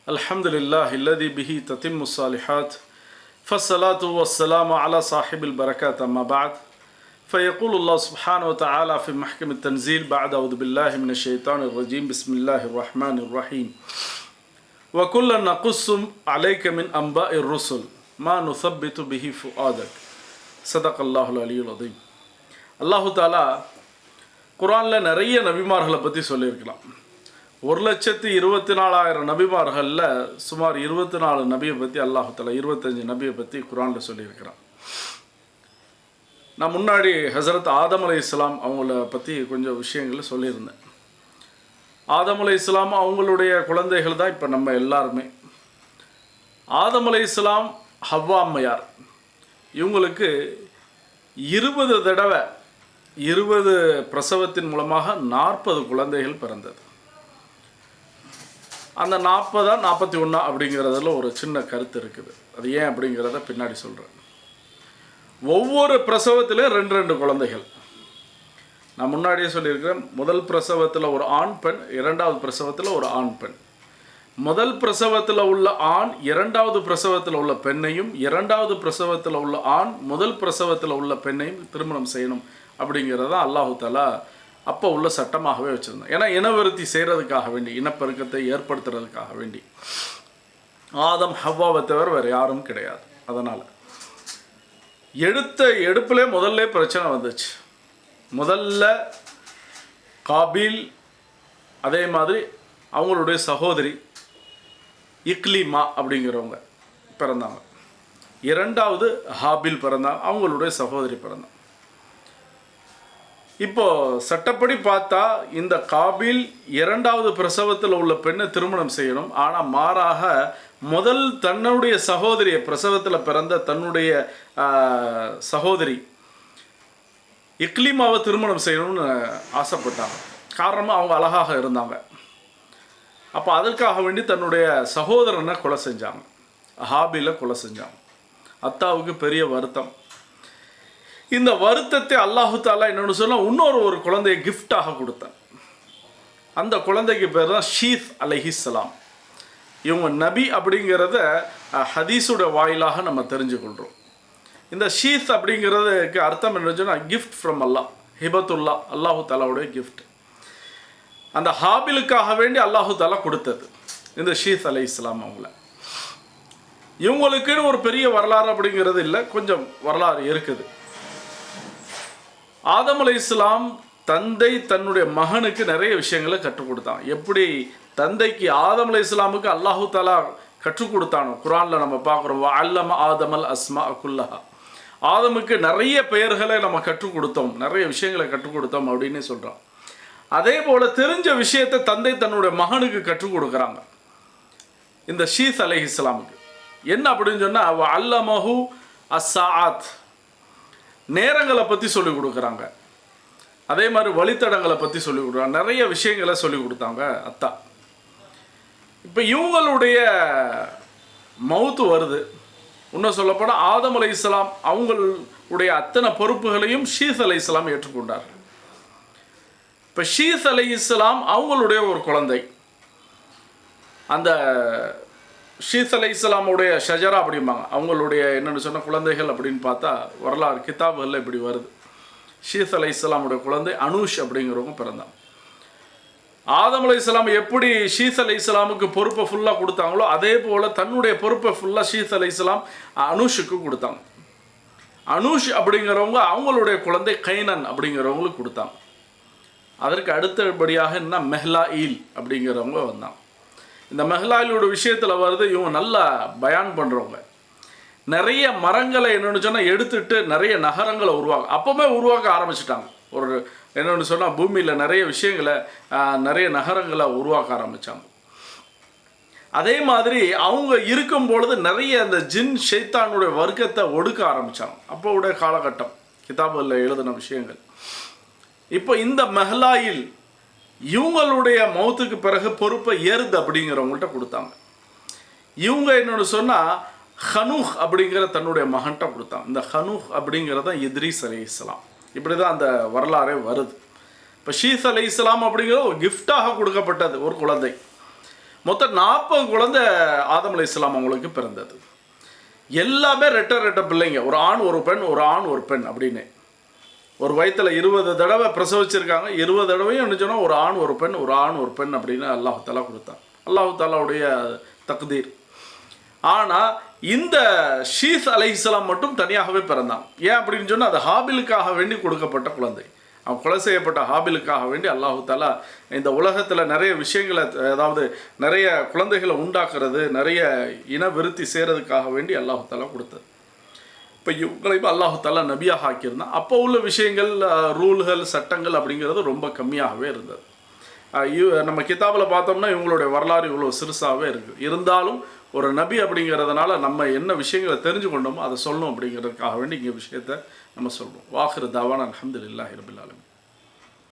الحمد لله الذي به تتم الصالحات فالصلاة والسلام على صاحب البركات أما بعد فيقول الله سبحانه وتعالى في محكم التنزيل بعد أعوذ بالله من الشيطان الرجيم بسم الله الرحمن الرحيم وكلا نقص عليك من أنباء الرسل ما نثبت به فؤادك صدق الله العلي العظيم. الله تعالى குர்ஆனில் நிறைய நபிமார்களை பற்றி சொல்லியிருக்கலாம். 1,24,000 நபிமார்களில் சுமார் 24 நபியை பற்றி அல்லாஹ் தஆலா 25 நபியை பற்றி குர்ஆனில் சொல்லியிருக்கிறான். நான் முன்னாடி ஹஸரத் ஆதம் அலைஹிஸ்ஸலாம் அவங்கள பற்றி கொஞ்சம் விஷயங்களை சொல்லியிருந்தேன். ஆதம் அலைஹிஸ்ஸலாம் அவங்களுடைய குழந்தைகள் தான் இப்போ நம்ம எல்லாருமே. ஆதம் அலைஹிஸ்ஸலாம் ஹவ்வா அம்மையார் இவங்களுக்கு 20 தடவை 20 பிரசவத்தின் மூலமாக 40 குழந்தைகள் பிறந்தது. அந்த 40 41 அப்படிங்கிறதுல ஒரு சின்ன கருத்து இருக்குது. அது ஏன் அப்படிங்கிறத பின்னாடி சொல்கிறேன். ஒவ்வொரு பிரசவத்திலையும் 2 குழந்தைகள். நான் முன்னாடியே சொல்லியிருக்கிறேன், முதல் பிரசவத்தில் ஒரு ஆண் பெண், இரண்டாவது பிரசவத்தில் ஒரு ஆண் பெண். முதல் பிரசவத்தில் உள்ள ஆண் இரண்டாவது பிரசவத்தில் உள்ள பெண்ணையும், இரண்டாவது பிரசவத்தில் உள்ள ஆண் முதல் பிரசவத்தில் உள்ள பெண்ணையும் திருமணம் செய்யணும் அப்படிங்கிறத அல்லாஹு தஆலா அப்போ உள்ள சட்டமாகவே வச்சுருந்தேன். ஏன்னா இனவிருத்தி செய்கிறதுக்காக வேண்டி, இனப்பெருக்கத்தை ஏற்படுத்துறதுக்காக வேண்டி. ஆதம் ஹவ்வாவை தவிர வேறு யாரும் கிடையாது. அதனால் எடுப்பிலே முதல்ல பிரச்சனை வந்துச்சு. முதல்ல காபீல், அதே மாதிரி அவங்களுடைய சகோதரி இக்லிமா அப்படிங்கிறவங்க பிறந்தாங்க. இரண்டாவது ஹாபில் பிறந்தாங்க, அவங்களுடைய சகோதரி பிறந்தாங்க. இப்போது சட்டப்படி பார்த்தா இந்த காபீல் இரண்டாவது பிரசவத்தில் உள்ள பெண்ணை திருமணம் செய்யணும். ஆனால் மாறாக முதல் தன்னுடைய சகோதரியை, பிரசவத்தில் பிறந்த தன்னுடைய சகோதரி இக்லிமாவை திருமணம் செய்யணும்னு ஆசைப்பட்டாங்க. காரணமாக அவங்க அழகாக இருந்தாங்க. அப்போ அதற்காக வேண்டி தன்னுடைய சகோதரனை கொலை செஞ்சாங்க, ஹாபிலை கொலை செஞ்சாங்க. அத்தாவுக்கு பெரிய வருத்தம். இந்த வருத்தத்தை அல்லாஹு தஆலா என்னென்னு சொன்னால் இன்னொரு குழந்தையை கிஃப்டாக கொடுத்தேன். அந்த குழந்தைக்கு பேர் தான் ஷீத் அலைஹிஸ்ஸலாம். இவங்க நபி அப்படிங்கிறத ஹதீஸோட வாயிலாக நம்ம தெரிஞ்சுக்கொள்கிறோம். இந்த ஷீத் அப்படிங்கிறதுக்கு அர்த்தம் என்னன்னு சொன்னால் கிஃப்ட் ஃப்ரம் அல்லாஹ், ஹிபத்துல்லா, அல்லாஹு தஆலாவுடைய கிஃப்ட். அந்த ஹாபிலுக்காக வேண்டி அல்லாஹு தஆலா கொடுத்தது இந்த ஷீத் அலைஹிஸ்ஸலாம் அவங்கள. இவங்களுக்குன்னு ஒரு பெரிய வரலாறு அப்படிங்கிறது இல்லை, கொஞ்சம் வரலாறு இருக்குது. ஆதம் அலைஹிஸ்ஸலாம் தந்தை தன்னுடைய மகனுக்கு நிறைய விஷயங்களை கற்றுக் கொடுத்தான். எப்படி தந்தைக்கு ஆதம் அலைஹிஸ்ஸலாமுக்கு அல்லாஹு தஆலா கற்றுக் கொடுத்தானோ, குர்ஆனில் நம்ம பார்க்குறோம், அல்லம ஆதமல் அஸ்மா குல்லஹா, ஆதமுக்கு நிறைய பெயர்களை நம்ம கற்றுக் கொடுத்தோம், நிறைய விஷயங்களை கற்றுக் கொடுத்தோம் அப்படின்னு சொல்கிறான். அதே போல் தெரிஞ்ச விஷயத்தை தந்தை தன்னுடைய மகனுக்கு கற்றுக் கொடுக்குறாங்க. இந்த ஷீத் அலைஹிஸ்ஸலாமுக்கு என்ன அப்படின்னு சொன்னால் அல்லமஹு அஸ்ஸாஅத், நேரங்களை பற்றி சொல்லிக் கொடுக்குறாங்க. அதே மாதிரி வழித்தடங்களை பற்றி சொல்லிக் கொடுக்குறாங்க. நிறைய விஷயங்களை சொல்லிக் கொடுத்தாங்க அத்தா. இப்போ இவங்களுடைய மவுத்து வருது. இன்னும் சொல்லப்போனால் ஆதம் அலைஹிஸ்ஸலாம் அவங்களுடைய அத்தனை பொறுப்புகளையும் ஷீத் அலைஹிஸ்ஸலாம் ஏற்றுக்கொண்டார். இப்போ ஷீத் அலைஹிஸ்ஸலாம் அவங்களுடைய ஒரு குழந்தை. அந்த ஷீத் அலைஹிஸ்ஸலாமுடைய ஷஜரா அப்படிம்பாங்க. அவங்களுடைய என்னென்னு சொன்ன குழந்தைகள் அப்படின்னு பார்த்தா வரலாறு கிதாபுகளில் இப்படி வருது. ஷீத் அலைஹிஸ்ஸலாமுடைய குழந்தை அனூஷ் அப்படிங்கிறவங்க பிறந்தாங்க. ஆதம் அலைஹிஸ்ஸலாம் எப்படி ஷீத் அலைஹிஸ்ஸலாமுக்கு பொறுப்பை ஃபுல்லாக கொடுத்தாங்களோ அதே போல் தன்னுடைய பொறுப்பை ஃபுல்லாக ஷீத் அலைஹிஸ்ஸலாம் அனூஷுக்கு கொடுத்தாங்க. அனூஷ் அப்படிங்கிறவங்க அவங்களுடைய குழந்தை கைனன் அப்படிங்கிறவங்களுக்கு கொடுத்தாங்க. அதற்கு அடுத்தபடியாக என்ன மெஹ்லாயில் அப்படிங்கிறவங்க வந்தாங்க. இந்த மெஹ்லாயிலோட விஷயத்தில் வருது, இவங்க நல்லா பயான் பண்ணுறவங்க. நிறைய மரங்களை என்னென்னு சொன்னால் எடுத்துட்டு நிறைய நகரங்களை அப்போவே உருவாக்க ஆரம்பிச்சிட்டாங்க. ஒரு என்னென்னு சொன்னால் பூமியில் நிறைய விஷயங்களை, நிறைய நகரங்களை உருவாக்க ஆரம்பித்தாங்க. அதே மாதிரி அவங்க இருக்கும் பொழுது நிறைய அந்த ஜின் ஷைத்தானுடைய வர்க்கத்தை ஒடுக்க ஆரம்பித்தாங்க. அப்போவுடைய காலகட்டம் கிதாபுகளில் எழுதின விஷயங்கள். இப்போ இந்த மெஹ்லாயில் இவங்களுடைய மௌத்துக்கு பிறகு பொறுப்பை ஏறுது அப்படிங்கிறவங்கள்ட்ட கொடுத்தாங்க. இவங்க என்னென்னு சொன்னால் ஹனூஹ் அப்படிங்கிற தன்னுடைய மகன்கிட்ட கொடுத்தாங்க. இந்த ஹனூஹ் அப்படிங்கிறத இத்ரீஸ் அலைஹிஸ்ஸலாம். இப்படி தான் அந்த வரலாறே வருது. இப்போ ஷீத் அலைஹிஸ்ஸலாம் அப்படிங்கிற ஒரு கிஃப்டாக கொடுக்கப்பட்டது ஒரு குழந்தை. மொத்தம் 40 குழந்தை ஆதம் அலைஹிஸ்ஸலாம் அவங்களுக்கு பிறந்தது. எல்லாமே ரெட்ட பிள்ளைங்க, ஒரு ஆண் ஒரு பெண், ஒரு ஆண் ஒரு பெண் அப்படின்னு. ஒரு வயிற்றில் 20 தடவை பிரசவிச்சிருக்காங்க. 20 தடவையும் என்ன சொன்னால் ஒரு ஆண் ஒரு பெண், ஒரு ஆண் ஒரு பெண் அப்படின்னு அல்லாஹ் தாலா கொடுத்தான். அல்லாஹ் தாலாவுடைய தக்தீர். ஆனால் இந்த ஷீஸ் அலைஹிஸ்ஸலாம் மட்டும் தனியாகவே பிறந்தான். ஏன் அப்படின்னு சொன்னால் அது ஹாபிலுக்காக வேண்டி கொடுக்கப்பட்ட குழந்தை. அவன் கொலை செய்யப்பட்ட ஹாபிலுக்காக வேண்டி அல்லாஹ் தாலா இந்த உலகத்தில் நிறைய விஷயங்களை, அதாவது நிறைய குழந்தைகளை உண்டாக்குறது, நிறைய இன விருத்தி செய்கிறதுக்காக வேண்டி அல்லாஹ் தாலா கொடுத்தது. இப்போ இவங்களையும் அல்லாஹ் தாலா நபியாக ஆக்கியிருந்தான். அப்போ உள்ள விஷயங்கள், ரூல்கள், சட்டங்கள் அப்படிங்கிறது ரொம்ப கம்மியாகவே இருந்தது. நம்ம கிதாபில் பார்த்தோம்னா இவங்களுடைய வரலாறு இவ்வளோ சிறுசாகவே இருக்குது. இருந்தாலும் ஒரு நபி அப்படிங்கிறதுனால நம்ம என்ன விஷயங்களை தெரிஞ்சு கொண்டோமோ அதை சொல்லணும் அப்படிங்கிறதுக்காக வேண்டி இங்கே விஷயத்தை நம்ம சொல்கிறோம். வாஹிரு தாவான் அல்ஹம்துலில்லாஹி ரபில் ஆலமீன்.